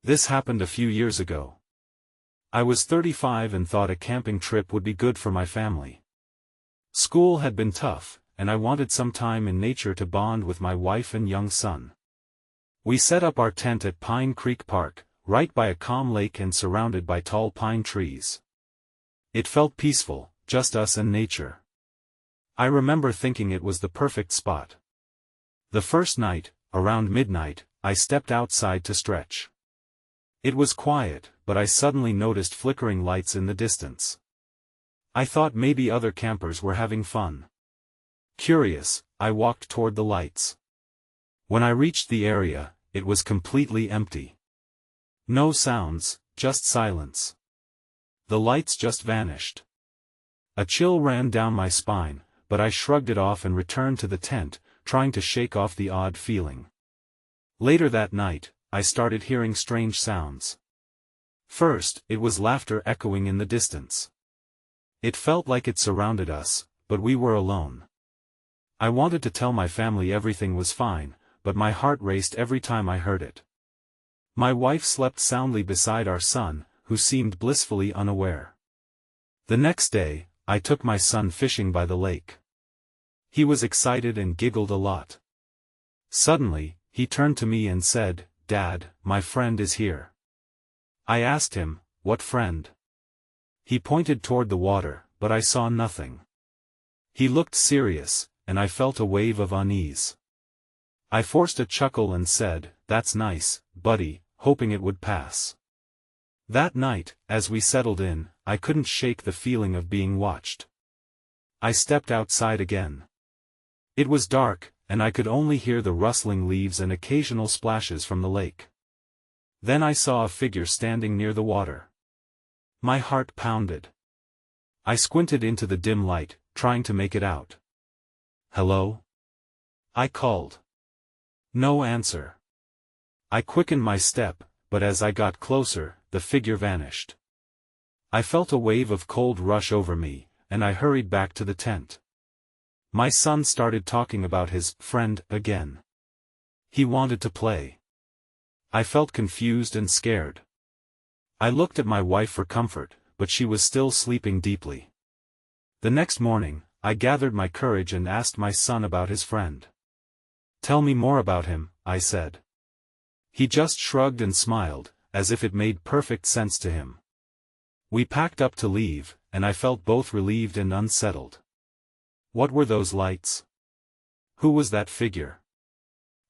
This happened a few years ago. I was 35 and thought a camping trip would be good for my family. School had been tough, and I wanted some time in nature to bond with my wife and young son. We set up our tent at Pine Creek Park, right by a calm lake and surrounded by tall pine trees. It felt peaceful, just us and nature. I remember thinking it was the perfect spot. The first night, around midnight, I stepped outside to stretch. It was quiet, but I suddenly noticed flickering lights in the distance. I thought maybe other campers were having fun. Curious, I walked toward the lights. When I reached the area, it was completely empty. No sounds, just silence. The lights just vanished. A chill ran down my spine, but I shrugged it off and returned to the tent, trying to shake off the odd feeling. Later that night, I started hearing strange sounds. First, it was laughter echoing in the distance. It felt like it surrounded us, but we were alone. I wanted to tell my family everything was fine, but my heart raced every time I heard it. My wife slept soundly beside our son, who seemed blissfully unaware. The next day, I took my son fishing by the lake. He was excited and giggled a lot. Suddenly, he turned to me and said, "Dad, my friend is here." I asked him, "What friend?" He pointed toward the water, but I saw nothing. He looked serious, and I felt a wave of unease. I forced a chuckle and said, "That's nice, buddy," hoping it would pass. That night, as we settled in, I couldn't shake the feeling of being watched. I stepped outside again. It was dark, and I could only hear the rustling leaves and occasional splashes from the lake. Then I saw a figure standing near the water. My heart pounded. I squinted into the dim light, trying to make it out. "Hello?" I called. No answer. I quickened my step, but as I got closer, the figure vanished. I felt a wave of cold rush over me, and I hurried back to the tent. My son started talking about his friend again. He wanted to play. I felt confused and scared. I looked at my wife for comfort, but she was still sleeping deeply. The next morning, I gathered my courage and asked my son about his friend. "Tell me more about him," I said. He just shrugged and smiled, as if it made perfect sense to him. We packed up to leave, and I felt both relieved and unsettled. What were those lights? Who was that figure?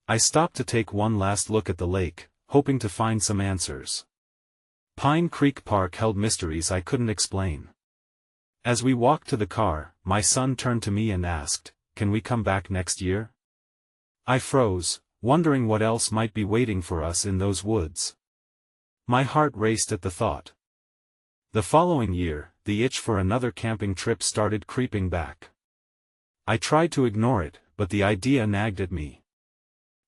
I stopped to take one last look at the lake, hoping to find some answers. Pine Creek Park held mysteries I couldn't explain. As we walked to the car, my son turned to me and asked, "Can we come back next year?" I froze, wondering what else might be waiting for us in those woods. My heart raced at the thought. The following year, the itch for another camping trip started creeping back. I tried to ignore it, but the idea nagged at me.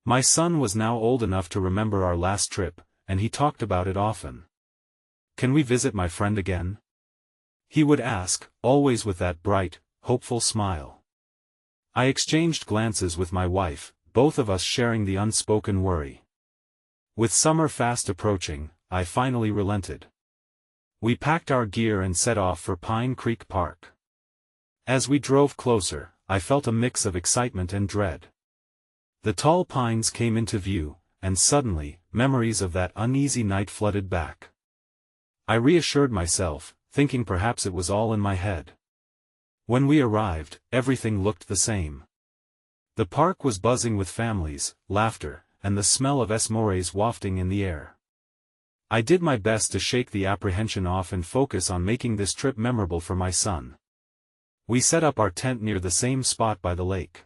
My son was now old enough to remember our last trip, and he talked about it often. "Can we visit my friend again?" he would ask, always with that bright, hopeful smile. I exchanged glances with my wife, both of us sharing the unspoken worry. With summer fast approaching, I finally relented. We packed our gear and set off for Pine Creek Park. As we drove closer, I felt a mix of excitement and dread. The tall pines came into view, and suddenly, memories of that uneasy night flooded back. I reassured myself, thinking perhaps it was all in my head. When we arrived, everything looked the same. The park was buzzing with families, laughter, and the smell of s'mores wafting in the air. I did my best to shake the apprehension off and focus on making this trip memorable for my son. We set up our tent near the same spot by the lake.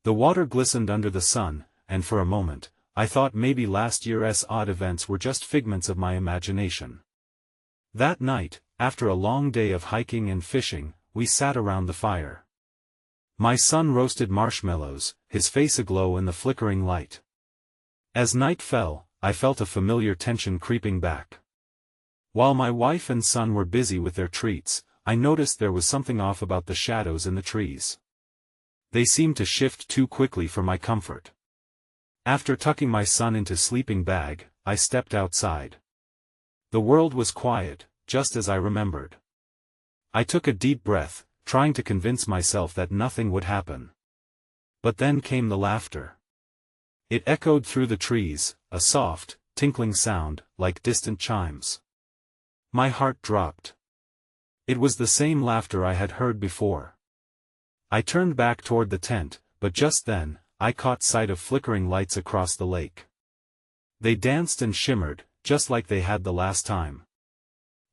The water glistened under the sun, and for a moment, I thought maybe last year's odd events were just figments of my imagination. That night, after a long day of hiking and fishing, we sat around the fire. My son roasted marshmallows, his face aglow in the flickering light. As night fell, I felt a familiar tension creeping back. While my wife and son were busy with their treats, I noticed there was something off about the shadows in the trees. They seemed to shift too quickly for my comfort. After tucking my son into sleeping bag, I stepped outside. The world was quiet, just as I remembered. I took a deep breath, trying to convince myself that nothing would happen. But then came the laughter. It echoed through the trees, a soft, tinkling sound, like distant chimes. My heart dropped. It was the same laughter I had heard before. I turned back toward the tent, but just then, I caught sight of flickering lights across the lake. They danced and shimmered, just like they had the last time.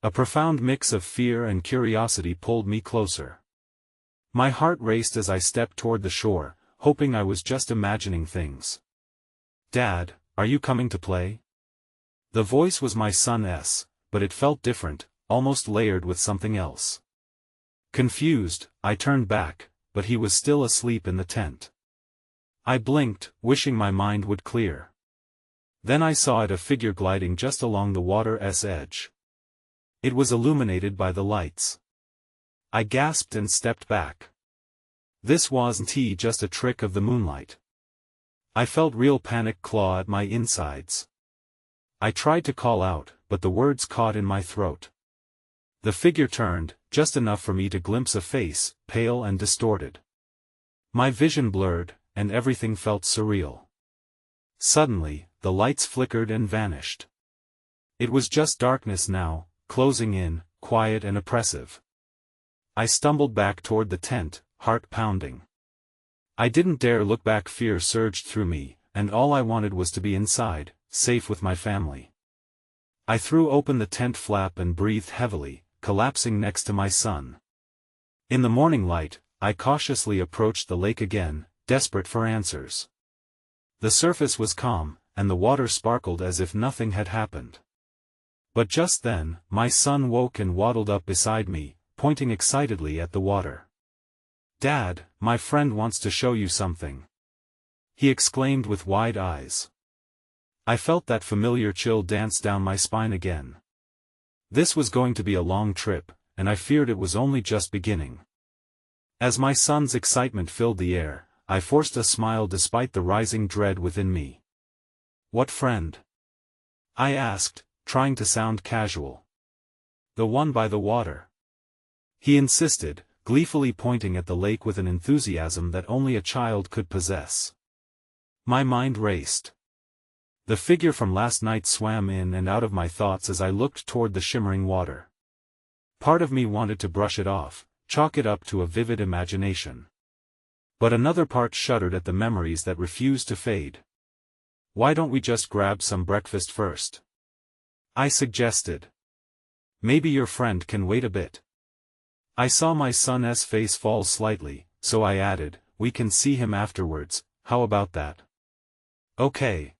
A profound mix of fear and curiosity pulled me closer. My heart raced as I stepped toward the shore, hoping I was just imagining things. "Dad, are you coming to play?" The voice was my son's, but it felt different, almost layered with something else. Confused, I turned back, but he was still asleep in the tent. I blinked, wishing my mind would clear. Then I saw a figure gliding just along the water's edge. It was illuminated by the lights. I gasped and stepped back. This wasn't just a trick of the moonlight. I felt real panic claw at my insides. I tried to call out, but the words caught in my throat. The figure turned, just enough for me to glimpse a face, pale and distorted. My vision blurred, and everything felt surreal. Suddenly, the lights flickered and vanished. It was just darkness now, closing in, quiet and oppressive. I stumbled back toward the tent, heart pounding. I didn't dare look back. Fear surged through me, and all I wanted was to be inside, safe with my family. I threw open the tent flap and breathed heavily, collapsing next to my son. In the morning light, I cautiously approached the lake again, desperate for answers. The surface was calm, and the water sparkled as if nothing had happened. But just then, my son woke and waddled up beside me, pointing excitedly at the water. "Dad, my friend wants to show you something," he exclaimed with wide eyes. I felt that familiar chill dance down my spine again. This was going to be a long trip, and I feared it was only just beginning. As my son's excitement filled the air, I forced a smile despite the rising dread within me. "What friend?" I asked, trying to sound casual. "The one by the water," he insisted, gleefully pointing at the lake with an enthusiasm that only a child could possess. My mind raced. The figure from last night swam in and out of my thoughts as I looked toward the shimmering water. Part of me wanted to brush it off, chalk it up to a vivid imagination. But another part shuddered at the memories that refused to fade. "Why don't we just grab some breakfast first?" I suggested. "Maybe your friend can wait a bit." I saw my son's face fall slightly, so I added, "We can see him afterwards, how about that?" "Okay,"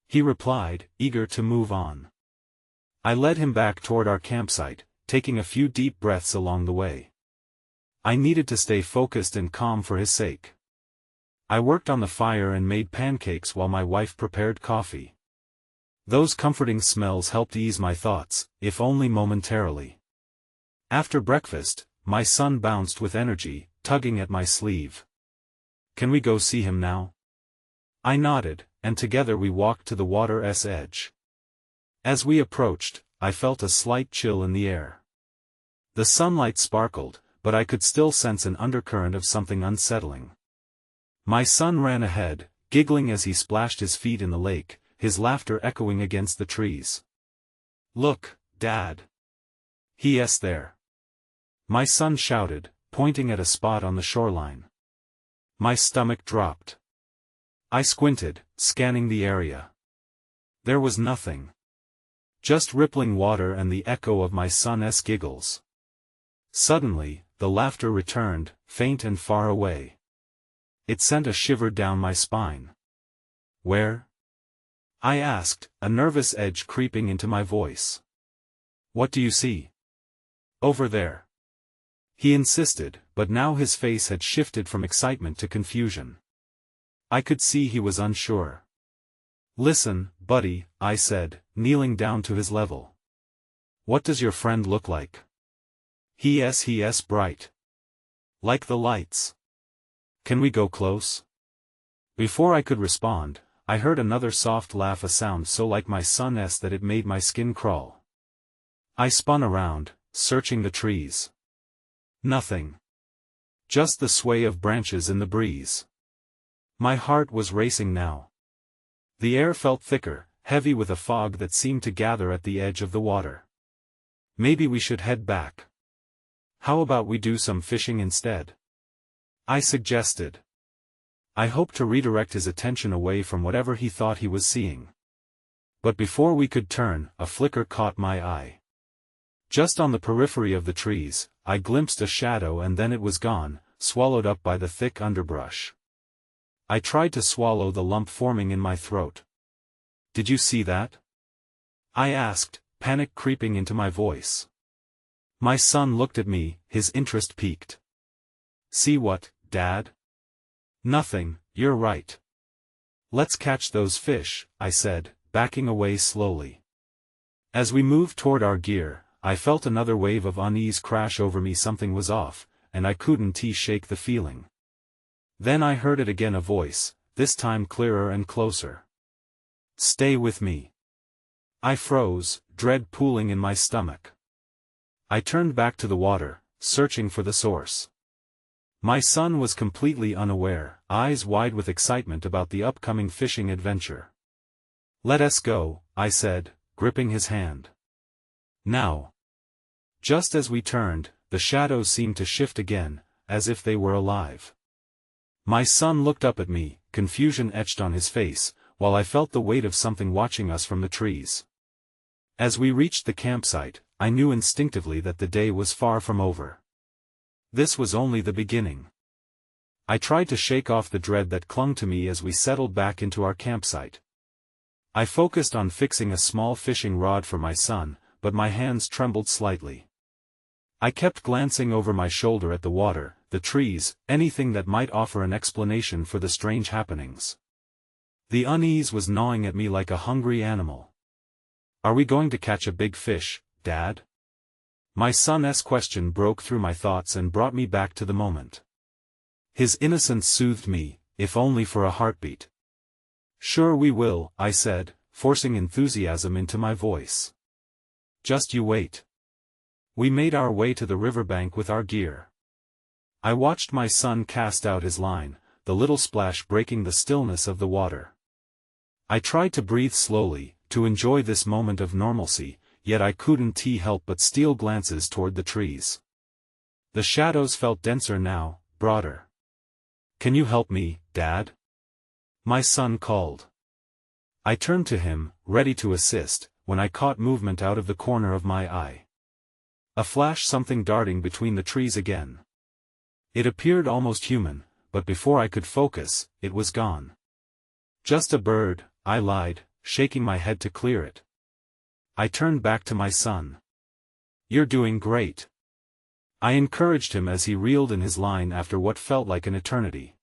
he replied, eager to move on. I led him back toward our campsite, taking a few deep breaths along the way. I needed to stay focused and calm for his sake. I worked on the fire and made pancakes while my wife prepared coffee. Those comforting smells helped ease my thoughts, if only momentarily. After breakfast, my son bounced with energy, tugging at my sleeve. "Can we go see him now?" I nodded, and together we walked to the water's edge. As we approached, I felt a slight chill in the air. The sunlight sparkled, but I could still sense an undercurrent of something unsettling. My son ran ahead, giggling as he splashed his feet in the lake, his laughter echoing against the trees. "Look, Dad. He's there," my son shouted, pointing at a spot on the shoreline. My stomach dropped. I squinted, scanning the area. There was nothing. Just rippling water and the echo of my son's giggles. Suddenly, the laughter returned, faint and far away. It sent a shiver down my spine. "Where?" I asked, a nervous edge creeping into my voice. "What do you see?" "Over there," he insisted, but now his face had shifted from excitement to confusion. I could see he was unsure. "Listen, buddy," I said, kneeling down to his level. "What does your friend look like?" He's bright. Like the lights. Can we go close?" Before I could respond, I heard another soft laugh, a sound so like my son's that it made my skin crawl. I spun around, searching the trees. Nothing. Just the sway of branches in the breeze. My heart was racing now. The air felt thicker, heavy with a fog that seemed to gather at the edge of the water. Maybe we should head back. How about we do some fishing instead? I suggested. I hoped to redirect his attention away from whatever he thought he was seeing. But before we could turn, a flicker caught my eye. Just on the periphery of the trees, I glimpsed a shadow, and then it was gone, swallowed up by the thick underbrush. I tried to swallow the lump forming in my throat. Did you see that? I asked, panic creeping into my voice. My son looked at me, his interest piqued. See what, Dad? Nothing, you're right. Let's catch those fish, I said, backing away slowly. As we moved toward our gear, I felt another wave of unease crash over me. Something was off, and I couldn't shake the feeling. Then I heard it again, a voice, this time clearer and closer. Stay with me. I froze, dread pooling in my stomach. I turned back to the water, searching for the source. My son was completely unaware, eyes wide with excitement about the upcoming fishing adventure. Let us go, I said, gripping his hand. Now. Just as we turned, the shadows seemed to shift again, as if they were alive. My son looked up at me, confusion etched on his face, while I felt the weight of something watching us from the trees. As we reached the campsite, I knew instinctively that the day was far from over. This was only the beginning. I tried to shake off the dread that clung to me as we settled back into our campsite. I focused on fixing a small fishing rod for my son, but my hands trembled slightly. I kept glancing over my shoulder at the water, the trees, anything that might offer an explanation for the strange happenings. The unease was gnawing at me like a hungry animal. Are we going to catch a big fish, Dad? My son's question broke through my thoughts and brought me back to the moment. His innocence soothed me, if only for a heartbeat. Sure we will, I said, forcing enthusiasm into my voice. Just you wait. We made our way to the riverbank with our gear. I watched my son cast out his line, the little splash breaking the stillness of the water. I tried to breathe slowly, to enjoy this moment of normalcy, yet I couldn't help but steal glances toward the trees. The shadows felt denser now, broader. Can you help me, Dad? My son called. I turned to him, ready to assist, when I caught movement out of the corner of my eye. A flash, something darting between the trees again. It appeared almost human, but before I could focus, it was gone. Just a bird, I lied, shaking my head to clear it. I turned back to my son. You're doing great. I encouraged him as he reeled in his line after what felt like an eternity.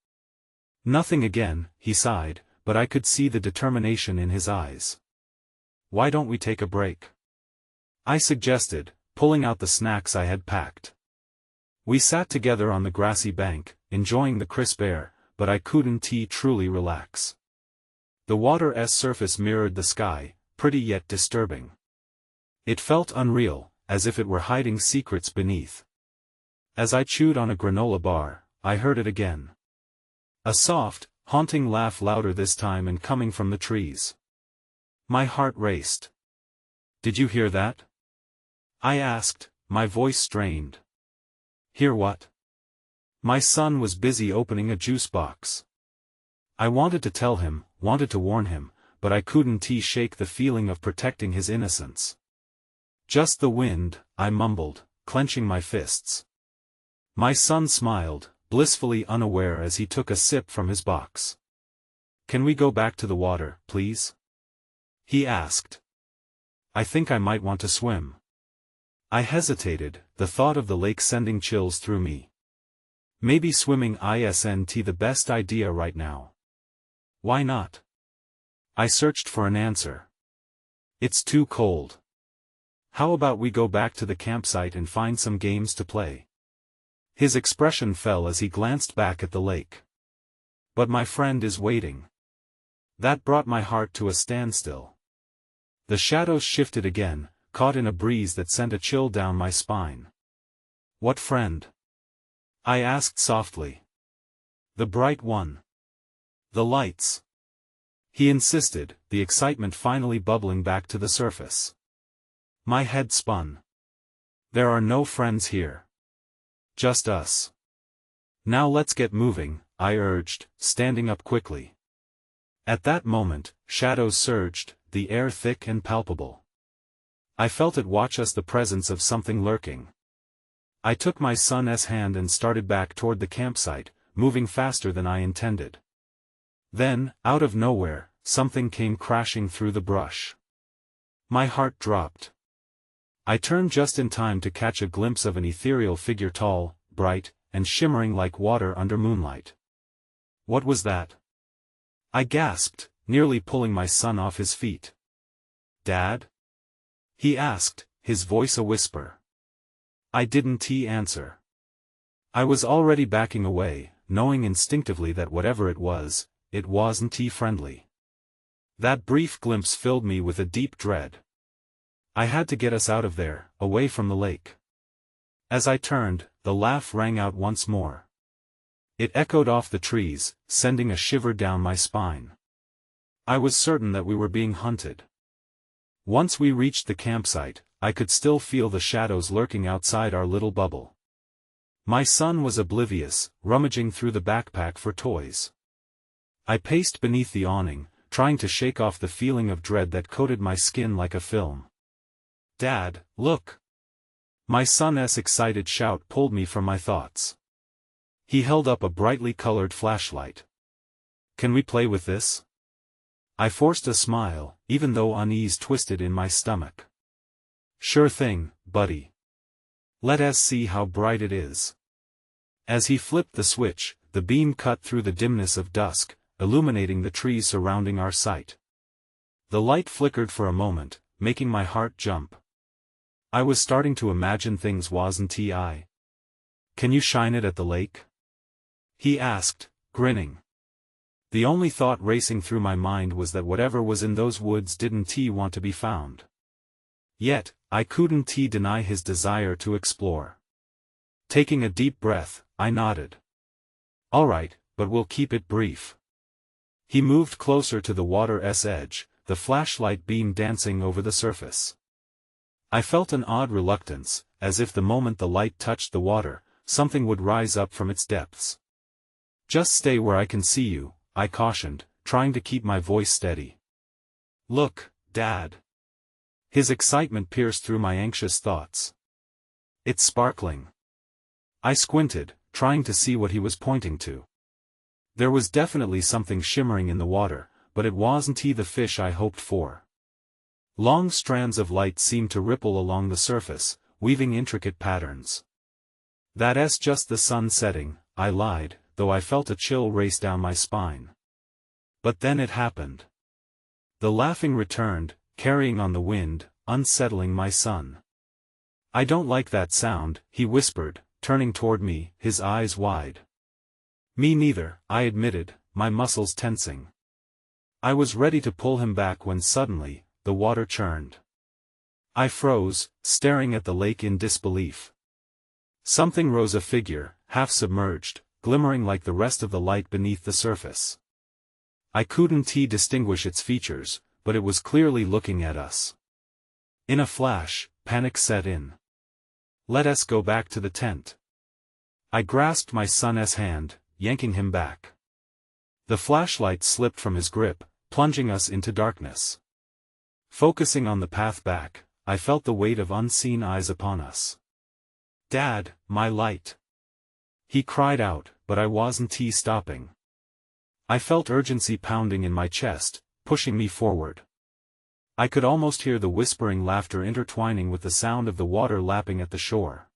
Nothing again, he sighed, but I could see the determination in his eyes. Why don't we take a break? I suggested, pulling out the snacks I had packed. We sat together on the grassy bank, enjoying the crisp air, but I couldn't truly relax. The water's surface mirrored the sky, pretty yet disturbing. It felt unreal, as if it were hiding secrets beneath. As I chewed on a granola bar, I heard it again. A soft, haunting laugh, louder this time and coming from the trees. My heart raced. Did you hear that? I asked, my voice strained. Hear what? My son was busy opening a juice box. I wanted to tell him, wanted to warn him, but I couldn't shake the feeling of protecting his innocence. Just the wind, I mumbled, clenching my fists. My son smiled, blissfully unaware as he took a sip from his box. Can we go back to the water, please? He asked. I think I might want to swim. I hesitated, the thought of the lake sending chills through me. Maybe swimming isn't the best idea right now. Why not? I searched for an answer. It's too cold. How about we go back to the campsite and find some games to play? His expression fell as he glanced back at the lake. But my friend is waiting. That brought my heart to a standstill. The shadows shifted again, caught in a breeze that sent a chill down my spine. "What friend?" I asked softly. "The bright one. The lights," he insisted, the excitement finally bubbling back to the surface. My head spun. "There are no friends here. Just us." "Now let's get moving," I urged, standing up quickly. At that moment, shadows surged, the air thick and palpable. I felt it watch us, the presence of something lurking. I took my son's hand and started back toward the campsite, moving faster than I intended. Then, out of nowhere, something came crashing through the brush. My heart dropped. I turned just in time to catch a glimpse of an ethereal figure, tall, bright, and shimmering like water under moonlight. "What was that?" I gasped, nearly pulling my son off his feet. "Dad?" he asked, his voice a whisper. I didn't answer. I was already backing away, knowing instinctively that whatever it wasn't friendly. That brief glimpse filled me with a deep dread. I had to get us out of there, away from the lake. As I turned, the laugh rang out once more. It echoed off the trees, sending a shiver down my spine. I was certain that we were being hunted. Once we reached the campsite, I could still feel the shadows lurking outside our little bubble. My son was oblivious, rummaging through the backpack for toys. I paced beneath the awning, trying to shake off the feeling of dread that coated my skin like a film. "Dad, look!" My son's excited shout pulled me from my thoughts. He held up a brightly colored flashlight. "Can we play with this?" I forced a smile, even though unease twisted in my stomach. "Sure thing, buddy. Let us see how bright it is." As he flipped the switch, the beam cut through the dimness of dusk, illuminating the trees surrounding our site. The light flickered for a moment, making my heart jump. I was starting to imagine things, wasn't I? "Can you shine it at the lake?" he asked, grinning. The only thought racing through my mind was that whatever was in those woods didn't want to be found. Yet, I couldn't deny his desire to explore. Taking a deep breath, I nodded. "All right, but we'll keep it brief." He moved closer to the water's edge, the flashlight beam dancing over the surface. I felt an odd reluctance, as if the moment the light touched the water, something would rise up from its depths. "Just stay where I can see you," I cautioned, trying to keep my voice steady. "Look, Dad." His excitement pierced through my anxious thoughts. "It's sparkling." I squinted, trying to see what he was pointing to. There was definitely something shimmering in the water, but it wasn't the fish I hoped for. Long strands of light seemed to ripple along the surface, weaving intricate patterns. "That's just the sun setting," I lied, though I felt a chill race down my spine. But then it happened. The laughing returned, carrying on the wind, unsettling my son. "I don't like that sound," he whispered, turning toward me, his eyes wide. "Me neither," I admitted, my muscles tensing. I was ready to pull him back when suddenly, the water churned. I froze, staring at the lake in disbelief. Something rose, a figure, half submerged, glimmering like the rest of the light beneath the surface. I couldn't distinguish its features, but it was clearly looking at us. In a flash, panic set in. "Let us go back to the tent." I grasped my son's hand, yanking him back. The flashlight slipped from his grip, plunging us into darkness. Focusing on the path back, I felt the weight of unseen eyes upon us. "Dad, my light!" he cried out, but I wasn't stopping. I felt urgency pounding in my chest, pushing me forward. I could almost hear the whispering laughter intertwining with the sound of the water lapping at the shore.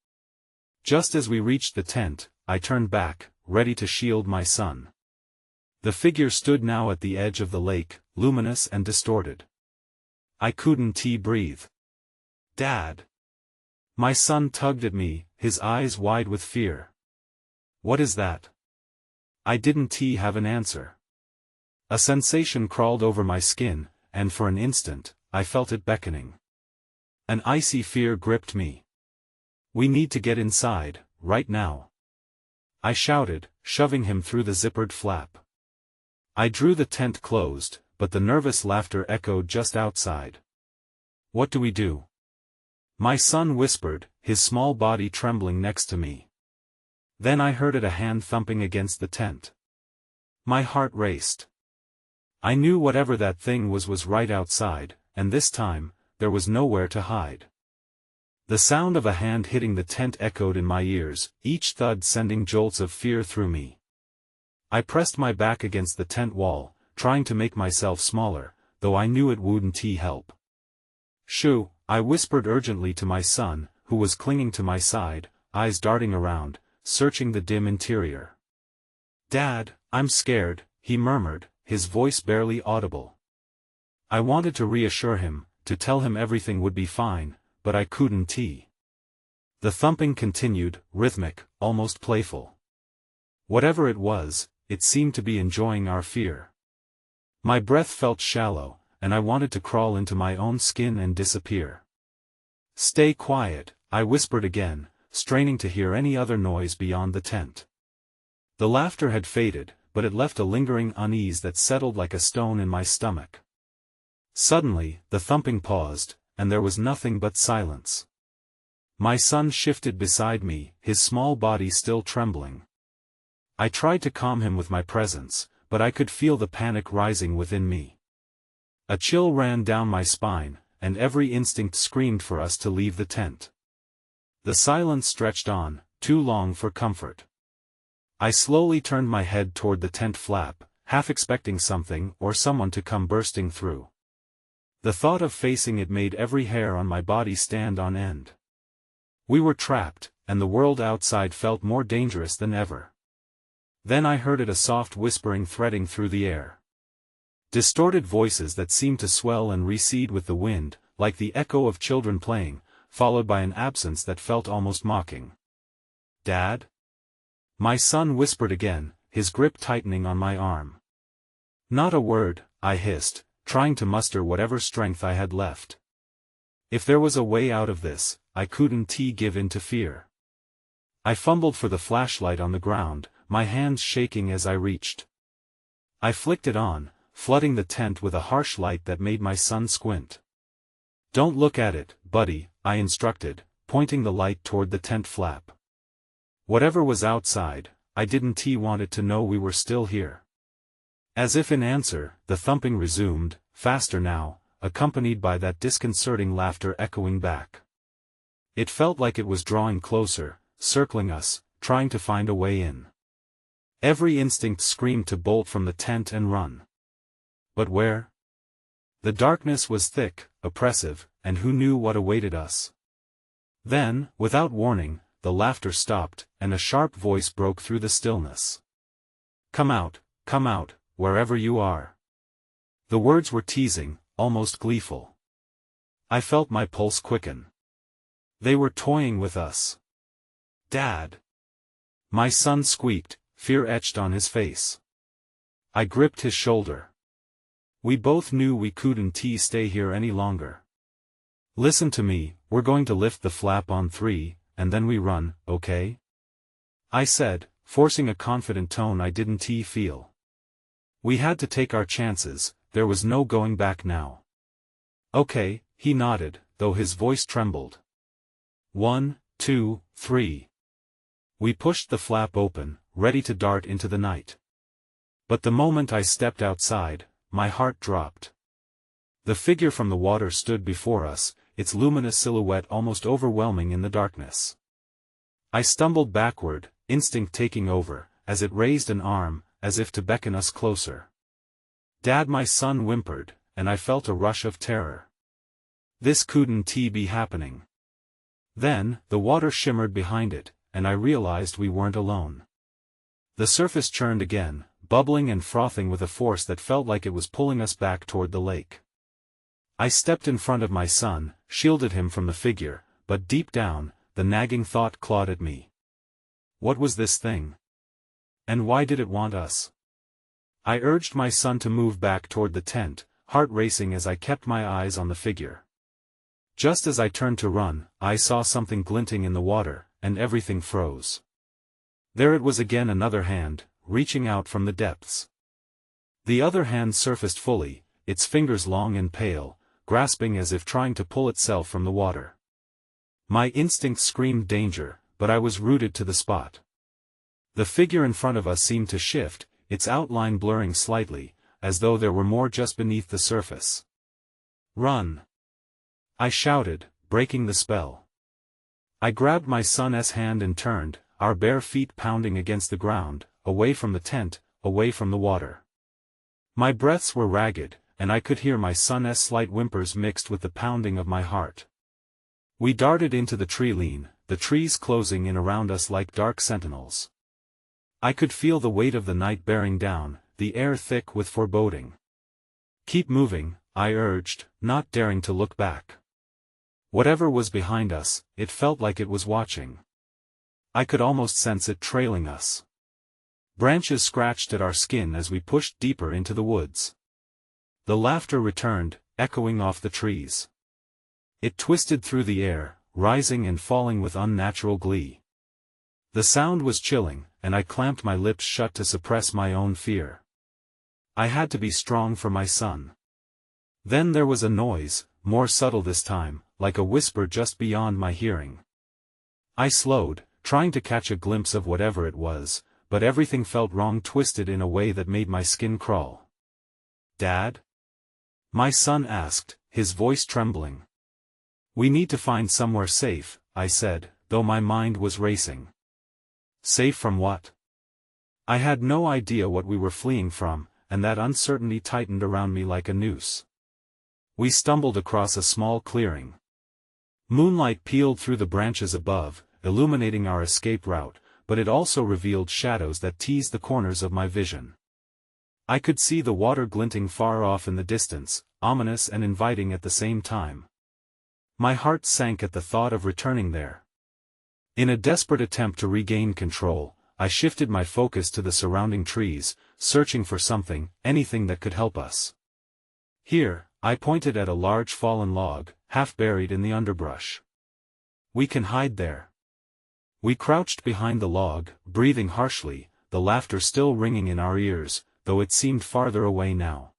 Just as we reached the tent, I turned back, ready to shield my son. The figure stood now at the edge of the lake, luminous and distorted. I couldn't breathe. "Dad!" My son tugged at me, his eyes wide with fear. "What is that?" I didn't have an answer. A sensation crawled over my skin, and for an instant, I felt it beckoning. An icy fear gripped me. "We need to get inside, right now," I shouted, shoving him through the zippered flap. I drew the tent closed, but the nervous laughter echoed just outside. "What do we do?" my son whispered, his small body trembling next to me. Then I heard a hand thumping against the tent. My heart raced. I knew whatever that thing was right outside, and this time, there was nowhere to hide. The sound of a hand hitting the tent echoed in my ears, each thud sending jolts of fear through me. I pressed my back against the tent wall, trying to make myself smaller, though I knew it wouldn't help. "Shoo," I whispered urgently to my son, who was clinging to my side, eyes darting around, searching the dim interior. "Dad, I'm scared," he murmured, his voice barely audible. I wanted to reassure him, to tell him everything would be fine, but I couldn't. The thumping continued, rhythmic, almost playful. Whatever it was, it seemed to be enjoying our fear. My breath felt shallow, and I wanted to crawl into my own skin and disappear. "Stay quiet," I whispered again, straining to hear any other noise beyond the tent. The laughter had faded, but it left a lingering unease that settled like a stone in my stomach. Suddenly, the thumping paused, and there was nothing but silence. My son shifted beside me, his small body still trembling. I tried to calm him with my presence, but I could feel the panic rising within me. A chill ran down my spine, and every instinct screamed for us to leave the tent. The silence stretched on, too long for comfort. I slowly turned my head toward the tent flap, half expecting something or someone to come bursting through. The thought of facing it made every hair on my body stand on end. We were trapped, and the world outside felt more dangerous than ever. Then I heard a soft whispering threading through the air. Distorted voices that seemed to swell and recede with the wind, like the echo of children playing, followed by an absence that felt almost mocking. "Dad?" my son whispered again, his grip tightening on my arm. "Not a word," I hissed, trying to muster whatever strength I had left. If there was a way out of this, I couldn't give in to fear. I fumbled for the flashlight on the ground, my hands shaking as I reached. I flicked it on, flooding the tent with a harsh light that made my son squint. "Don't look at it, buddy," I instructed, pointing the light toward the tent flap. Whatever was outside, I didn't want it to know we were still here. As if in answer, the thumping resumed, faster now, accompanied by that disconcerting laughter echoing back. It felt like it was drawing closer, circling us, trying to find a way in. Every instinct screamed to bolt from the tent and run. But where? The darkness was thick, oppressive, and who knew what awaited us? Then, without warning, the laughter stopped, and a sharp voice broke through the stillness. come out, wherever you are." The words were teasing, almost gleeful. I felt my pulse quicken. They were toying with us. "Dad!" my son squeaked, fear etched on his face. I gripped his shoulder. We both knew we couldn't stay here any longer. "Listen to me, we're going to lift the flap on 3, and then we run, okay?" I said, forcing a confident tone I didn't feel. We had to take our chances, there was no going back now. "Okay," he nodded, though his voice trembled. 1, 2, 3. We pushed the flap open, ready to dart into the night. But the moment I stepped outside, my heart dropped. The figure from the water stood before us, its luminous silhouette almost overwhelming in the darkness. I stumbled backward, instinct taking over, as it raised an arm, as if to beckon us closer. "Dad," my son whimpered, and I felt a rush of terror. This couldn't be happening. Then, the water shimmered behind it, and I realized we weren't alone. The surface churned again, bubbling and frothing with a force that felt like it was pulling us back toward the lake. I stepped in front of my son, shielded him from the figure, but deep down, the nagging thought clawed at me. What was this thing? And why did it want us? I urged my son to move back toward the tent, heart racing as I kept my eyes on the figure. Just as I turned to run, I saw something glinting in the water, and everything froze. There it was again, another hand, reaching out from the depths. The other hand surfaced fully, its fingers long and pale, grasping as if trying to pull itself from the water. My instincts screamed danger, but I was rooted to the spot. The figure in front of us seemed to shift, its outline blurring slightly, as though there were more just beneath the surface. "Run!" I shouted, breaking the spell. I grabbed my son's hand and turned, our bare feet pounding against the ground, away from the tent, away from the water. My breaths were ragged, and I could hear my son's slight whimpers mixed with the pounding of my heart. We darted into the tree line, the trees closing in around us like dark sentinels. I could feel the weight of the night bearing down, the air thick with foreboding. "Keep moving," I urged, not daring to look back. Whatever was behind us, it felt like it was watching. I could almost sense it trailing us. Branches scratched at our skin as we pushed deeper into the woods. The laughter returned, echoing off the trees. It twisted through the air, rising and falling with unnatural glee. The sound was chilling, and I clamped my lips shut to suppress my own fear. I had to be strong for my son. Then there was a noise, more subtle this time, like a whisper just beyond my hearing. I slowed, trying to catch a glimpse of whatever it was, but everything felt wrong, twisted in a way that made my skin crawl. "Dad?" my son asked, his voice trembling. "We need to find somewhere safe," I said, though my mind was racing. Safe from what? I had no idea what we were fleeing from, and that uncertainty tightened around me like a noose. We stumbled across a small clearing. Moonlight peeled through the branches above, illuminating our escape route, but it also revealed shadows that teased the corners of my vision. I could see the water glinting far off in the distance, ominous and inviting at the same time. My heart sank at the thought of returning there. In a desperate attempt to regain control, I shifted my focus to the surrounding trees, searching for something, anything that could help us. "Here," I pointed at a large fallen log, half buried in the underbrush. "We can hide there." We crouched behind the log, breathing harshly, the laughter still ringing in our ears, though it seemed farther away now.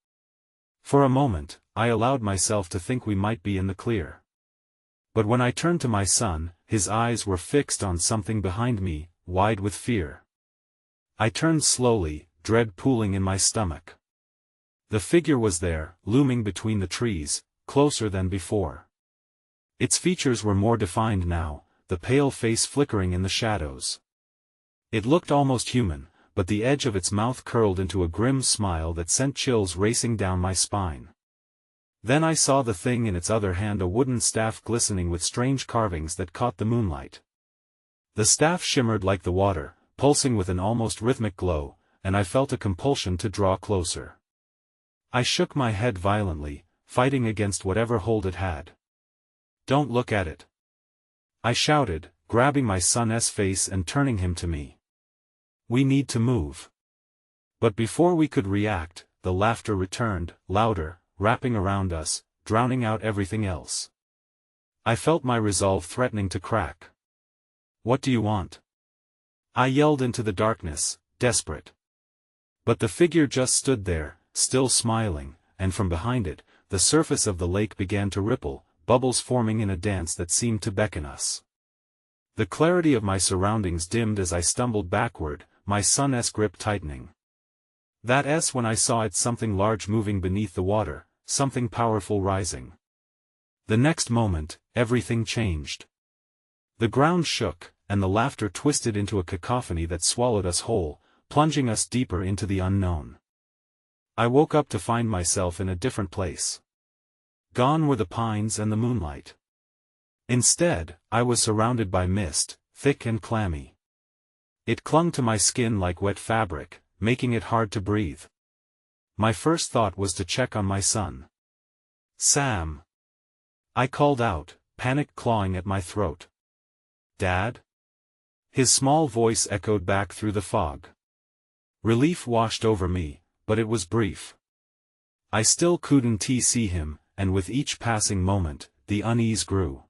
For a moment, I allowed myself to think we might be in the clear. But when I turned to my son, his eyes were fixed on something behind me, wide with fear. I turned slowly, dread pooling in my stomach. The figure was there, looming between the trees, closer than before. Its features were more defined now, the pale face flickering in the shadows. It looked almost human, but the edge of its mouth curled into a grim smile that sent chills racing down my spine. Then I saw the thing in its other hand, a wooden staff glistening with strange carvings that caught the moonlight. The staff shimmered like the water, pulsing with an almost rhythmic glow, and I felt a compulsion to draw closer. I shook my head violently, fighting against whatever hold it had. "Don't look at it!" I shouted, grabbing my son's face and turning him to me. "We need to move." But before we could react, the laughter returned, louder, wrapping around us, drowning out everything else. I felt my resolve threatening to crack. "What do you want?" I yelled into the darkness, desperate. But the figure just stood there, still smiling, and from behind it, the surface of the lake began to ripple, bubbles forming in a dance that seemed to beckon us. The clarity of my surroundings dimmed as I stumbled backward, my son's grip tightening. That s when I saw it, something large moving beneath the water, something powerful rising. The next moment, everything changed. The ground shook, and the laughter twisted into a cacophony that swallowed us whole, plunging us deeper into the unknown. I woke up to find myself in a different place. Gone were the pines and the moonlight. Instead, I was surrounded by mist, thick and clammy. It clung to my skin like wet fabric, making it hard to breathe. My first thought was to check on my son. "Sam!" I called out, panic clawing at my throat. "Dad?" His small voice echoed back through the fog. Relief washed over me, but it was brief. I still couldn't see him, and with each passing moment, the unease grew.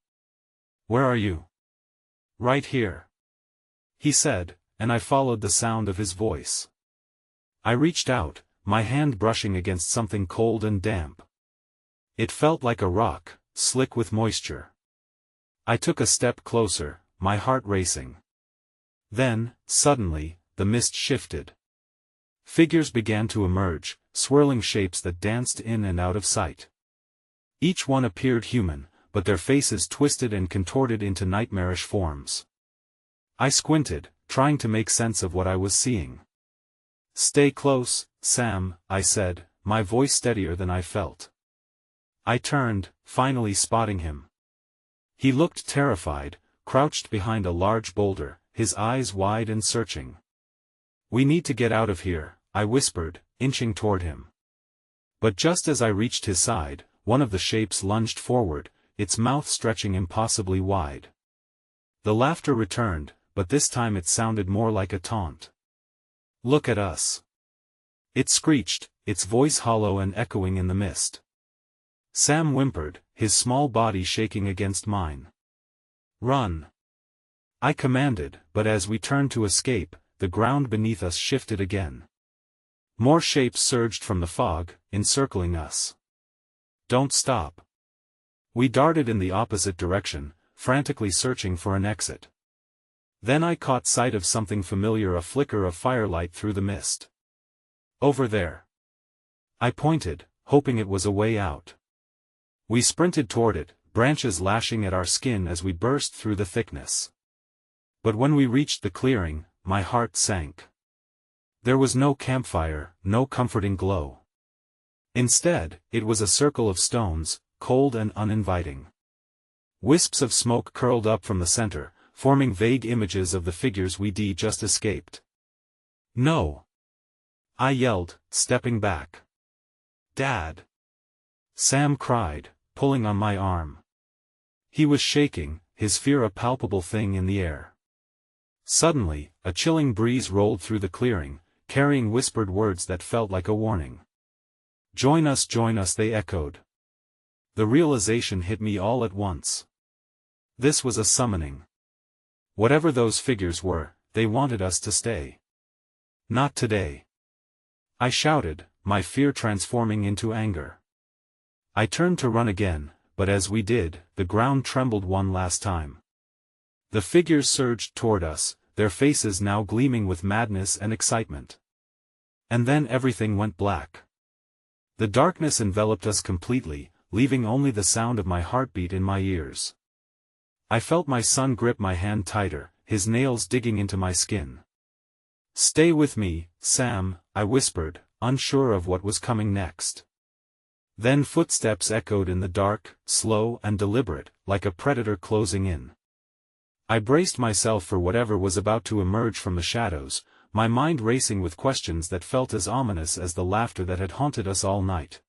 "Where are you?" "Right here," he said, and I followed the sound of his voice. I reached out, my hand brushing against something cold and damp. It felt like a rock, slick with moisture. I took a step closer, my heart racing. Then, suddenly, the mist shifted. Figures began to emerge, swirling shapes that danced in and out of sight. Each one appeared human, but their faces twisted and contorted into nightmarish forms. I squinted, trying to make sense of what I was seeing. "Stay close, Sam," I said, my voice steadier than I felt. I turned, finally spotting him. He looked terrified, crouched behind a large boulder, his eyes wide and searching. "We need to get out of here," I whispered, inching toward him. But just as I reached his side, one of the shapes lunged forward, its mouth stretching impossibly wide. The laughter returned, but this time it sounded more like a taunt. "Look at us!" it screeched, its voice hollow and echoing in the mist. Sam whimpered, his small body shaking against mine. "Run!" I commanded, but as we turned to escape, the ground beneath us shifted again. More shapes surged from the fog, encircling us. "Don't stop!" We darted in the opposite direction, frantically searching for an exit. Then I caught sight of something familiar, a flicker of firelight through the mist. "Over there!" I pointed, hoping it was a way out. We sprinted toward it, branches lashing at our skin as we burst through the thickness. But when we reached the clearing, my heart sank. There was no campfire, no comforting glow. Instead, it was a circle of stones, cold and uninviting. Wisps of smoke curled up from the center, forming vague images of the figures we'd just escaped. "No!" I yelled, stepping back. "Dad!" Sam cried, pulling on my arm. He was shaking, his fear a palpable thing in the air. Suddenly, a chilling breeze rolled through the clearing, carrying whispered words that felt like a warning. Join us," they echoed. The realization hit me all at once. This was a summoning. Whatever those figures were, they wanted us to stay. "Not today!" I shouted, my fear transforming into anger. I turned to run again, but as we did, the ground trembled one last time. The figures surged toward us, their faces now gleaming with madness and excitement. And then everything went black. The darkness enveloped us completely, leaving only the sound of my heartbeat in my ears. I felt my son grip my hand tighter, his nails digging into my skin. "Stay with me, Sam," I whispered, unsure of what was coming next. Then footsteps echoed in the dark, slow and deliberate, like a predator closing in. I braced myself for whatever was about to emerge from the shadows, my mind racing with questions that felt as ominous as the laughter that had haunted us all night.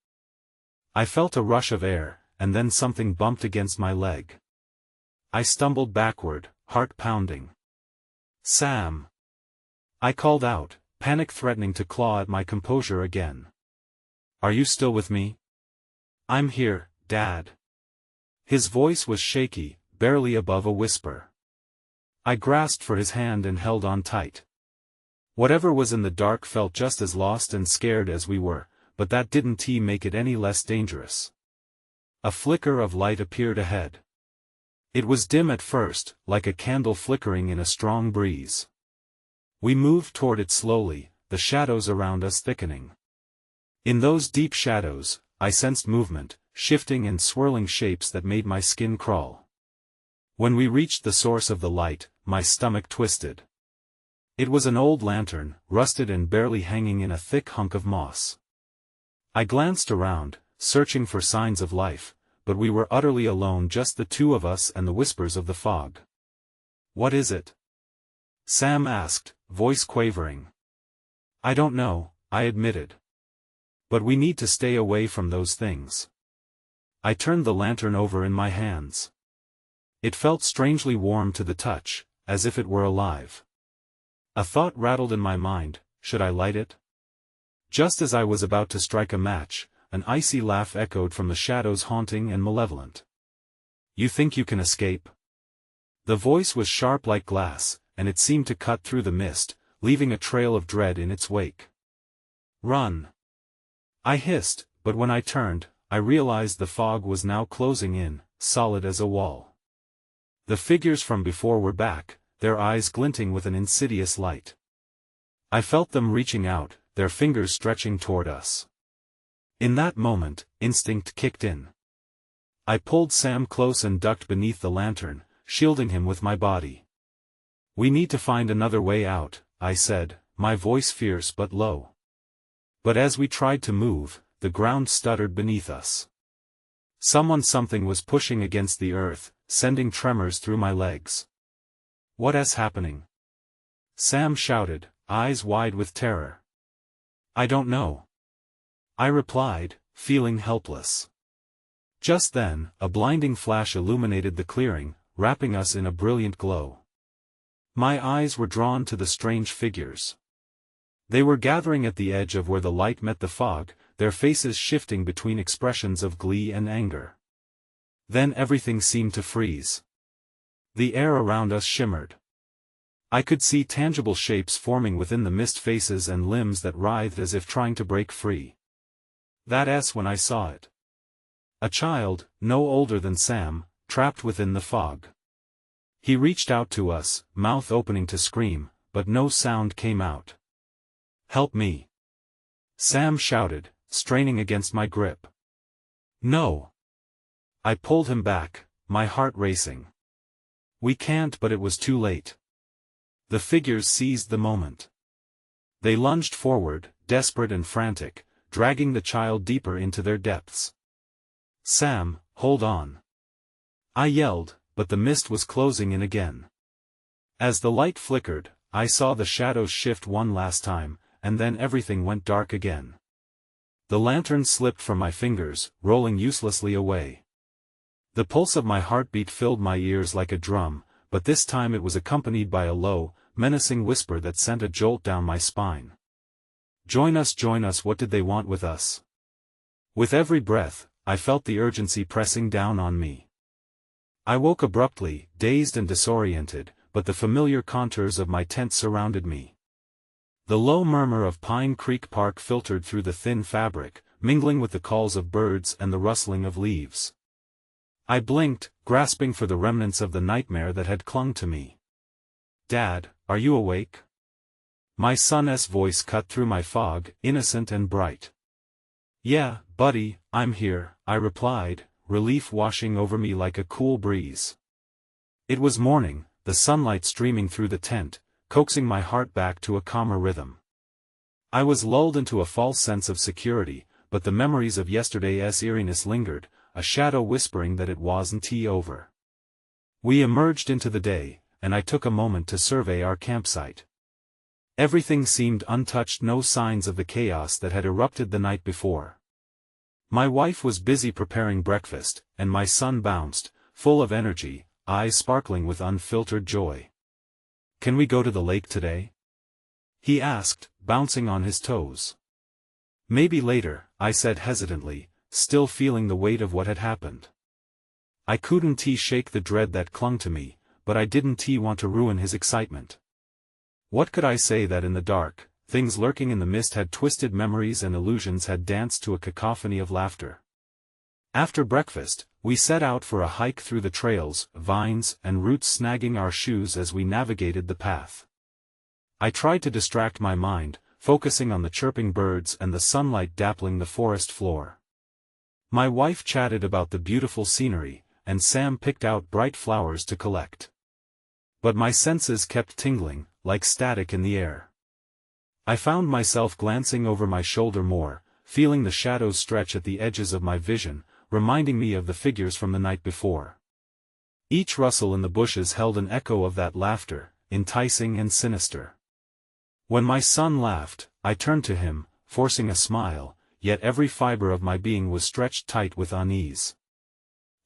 I felt a rush of air, and then something bumped against my leg. I stumbled backward, heart pounding. "Sam!" I called out, panic threatening to claw at my composure again. "Are you still with me?" "I'm here, Dad." His voice was shaky, barely above a whisper. I grasped for his hand and held on tight. Whatever was in the dark felt just as lost and scared as we were, but that didn't make it any less dangerous. A flicker of light appeared ahead. It was dim at first, like a candle flickering in a strong breeze. We moved toward it slowly, the shadows around us thickening. In those deep shadows, I sensed movement, shifting and swirling shapes that made my skin crawl. When we reached the source of the light, my stomach twisted. It was an old lantern, rusted and barely hanging in a thick hunk of moss. I glanced around, searching for signs of life, but we were utterly alone, just the two of us and the whispers of the fog. "What is it?" Sam asked, voice quavering. "I don't know," I admitted. "But we need to stay away from those things." I turned the lantern over in my hands. It felt strangely warm to the touch, as if it were alive. A thought rattled in my mind: should I light it? Just as I was about to strike a match, an icy laugh echoed from the shadows, haunting and malevolent. "You think you can escape?" The voice was sharp like glass, and it seemed to cut through the mist, leaving a trail of dread in its wake. "Run!" I hissed, but when I turned, I realized the fog was now closing in, solid as a wall. The figures from before were back, their eyes glinting with an insidious light. I felt them reaching out, their fingers stretching toward us. In that moment, instinct kicked in. I pulled Sam close and ducked beneath the lantern, shielding him with my body. "We need to find another way out," I said, my voice fierce but low. But as we tried to move, the ground stuttered beneath us. Something was pushing against the earth, sending tremors through my legs. "What is happening?" Sam shouted, eyes wide with terror. "I don't know," I replied, feeling helpless. Just then, a blinding flash illuminated the clearing, wrapping us in a brilliant glow. My eyes were drawn to the strange figures. They were gathering at the edge of where the light met the fog, their faces shifting between expressions of glee and anger. Then everything seemed to freeze. The air around us shimmered. I could see tangible shapes forming within the mist, faces and limbs that writhed as if trying to break free. That's when I saw it. A child, no older than Sam, trapped within the fog. He reached out to us, mouth opening to scream, but no sound came out. "Help me!" Sam shouted, straining against my grip. "No!" I pulled him back, my heart racing. "We can't," but it was too late. The figures seized the moment. They lunged forward, desperate and frantic, dragging the child deeper into their depths. "Sam, hold on!" I yelled, but the mist was closing in again. As the light flickered, I saw the shadows shift one last time, and then everything went dark again. The lantern slipped from my fingers, rolling uselessly away. The pulse of my heartbeat filled my ears like a drum, but this time it was accompanied by a low, menacing whisper that sent a jolt down my spine. Join us, what did they want with us?" With every breath, I felt the urgency pressing down on me. I woke abruptly, dazed and disoriented, but the familiar contours of my tent surrounded me. The low murmur of Pine Creek Park filtered through the thin fabric, mingling with the calls of birds and the rustling of leaves. I blinked, grasping for the remnants of the nightmare that had clung to me. "Dad, are you awake?" My son's voice cut through my fog, innocent and bright. "Yeah, buddy, I'm here," I replied, relief washing over me like a cool breeze. It was morning, the sunlight streaming through the tent, coaxing my heart back to a calmer rhythm. I was lulled into a false sense of security, but the memories of yesterday's eeriness lingered, a shadow whispering that it wasn't over. We emerged into the day, and I took a moment to survey our campsite. Everything seemed untouched, no signs of the chaos that had erupted the night before. My wife was busy preparing breakfast, and my son bounced, full of energy, eyes sparkling with unfiltered joy. "Can we go to the lake today?" he asked, bouncing on his toes. "Maybe later," I said hesitantly, still feeling the weight of what had happened. I couldn't shake the dread that clung to me, but I didn't want to ruin his excitement. What could I say that in the dark, things lurking in the mist had twisted memories and illusions had danced to a cacophony of laughter? After breakfast, we set out for a hike through the trails, vines and roots snagging our shoes as we navigated the path. I tried to distract my mind, focusing on the chirping birds and the sunlight dappling the forest floor. My wife chatted about the beautiful scenery, and Sam picked out bright flowers to collect. But my senses kept tingling, like static in the air. I found myself glancing over my shoulder more, feeling the shadows stretch at the edges of my vision, reminding me of the figures from the night before. Each rustle in the bushes held an echo of that laughter, enticing and sinister. When my son laughed, I turned to him, forcing a smile, yet every fiber of my being was stretched tight with unease.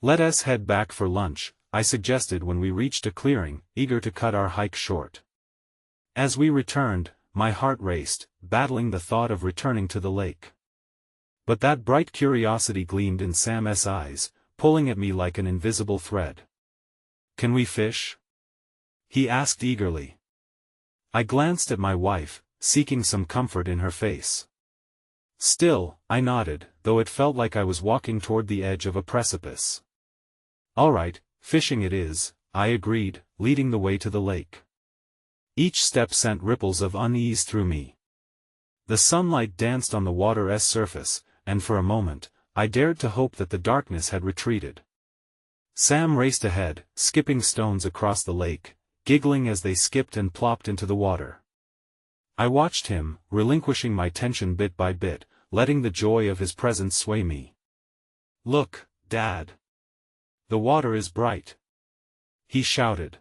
"Let us head back for lunch," I suggested when we reached a clearing, eager to cut our hike short. As we returned, my heart raced, battling the thought of returning to the lake. But that bright curiosity gleamed in Sam's eyes, pulling at me like an invisible thread. "Can we fish?" he asked eagerly. I glanced at my wife, seeking some comfort in her face. Still, I nodded, though it felt like I was walking toward the edge of a precipice. "All right, fishing it is," I agreed, leading the way to the lake. Each step sent ripples of unease through me. The sunlight danced on the water's surface, and for a moment, I dared to hope that the darkness had retreated. Sam raced ahead, skipping stones across the lake, giggling as they skipped and plopped into the water. I watched him, relinquishing my tension bit by bit, letting the joy of his presence sway me. "Look, Dad. The water is bright," he shouted.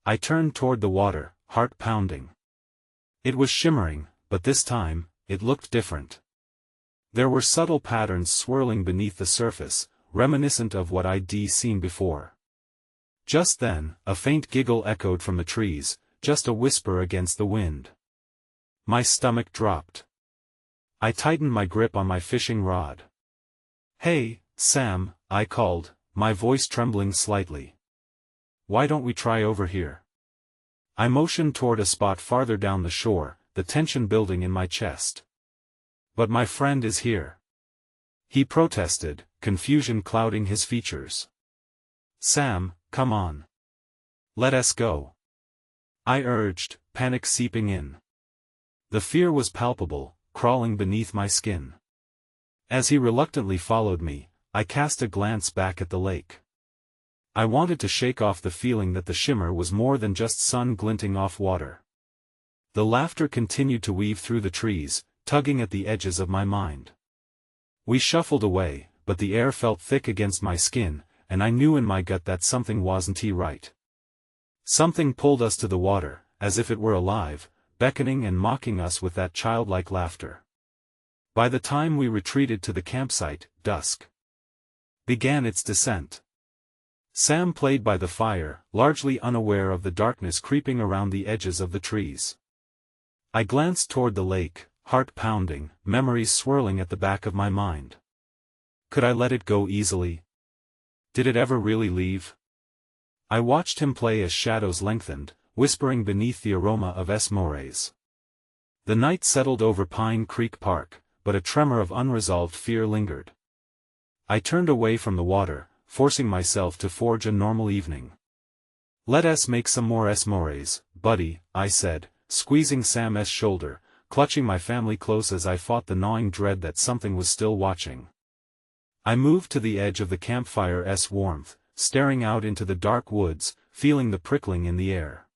I turned toward the water, heart pounding. It was shimmering, but this time, it looked different. There were subtle patterns swirling beneath the surface, reminiscent of what I'd seen before. Just then, a faint giggle echoed from the trees, just a whisper against the wind. My stomach dropped. I tightened my grip on my fishing rod. "Hey, Sam," I called, my voice trembling slightly. "Why don't we try over here?" I motioned toward a spot farther down the shore, the tension building in my chest. "But my friend is here," he protested, confusion clouding his features. "Sam, come on. Let us go," I urged, panic seeping in. The fear was palpable, crawling beneath my skin. As he reluctantly followed me, I cast a glance back at the lake. I wanted to shake off the feeling that the shimmer was more than just sun glinting off water. The laughter continued to weave through the trees, tugging at the edges of my mind. We shuffled away, but the air felt thick against my skin, and I knew in my gut that something wasn't right. Something pulled us to the water, as if it were alive, beckoning and mocking us with that childlike laughter. By the time we retreated to the campsite, dusk began its descent. Sam played by the fire, largely unaware of the darkness creeping around the edges of the trees. I glanced toward the lake, heart pounding, memories swirling at the back of my mind. Could I let it go easily? Did it ever really leave? I watched him play as shadows lengthened, whispering beneath the aroma of esmores. The night settled over Pine Creek Park, but a tremor of unresolved fear lingered. I turned away from the water, forcing myself to forge a normal evening. "Let us make some more esmores, buddy," I said, squeezing Sam's shoulder, clutching my family close as I fought the gnawing dread that something was still watching. I moved to the edge of the campfire's warmth, staring out into the dark woods, feeling the prickling in the air.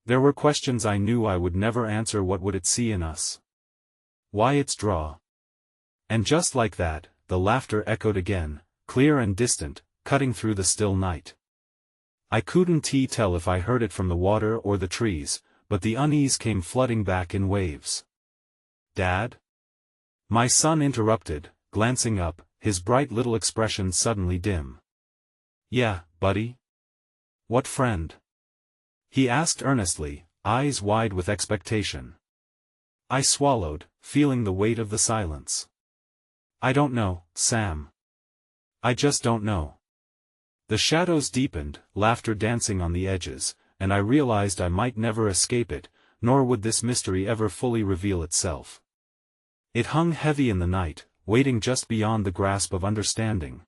There were questions I knew I would never answer. What would it see in us? Why its draw? And just like that, the laughter echoed again, clear and distant, cutting through the still night. I couldn't tell if I heard it from the water or the trees, but the unease came flooding back in waves. "Dad?" My son interrupted, glancing up, his bright little expression suddenly dim. "Yeah, buddy? What friend?" he asked earnestly, eyes wide with expectation. I swallowed, feeling the weight of the silence. "I don't know, Sam. I just don't know." The shadows deepened, laughter dancing on the edges, and I realized I might never escape it, nor would this mystery ever fully reveal itself. It hung heavy in the night, waiting just beyond the grasp of understanding.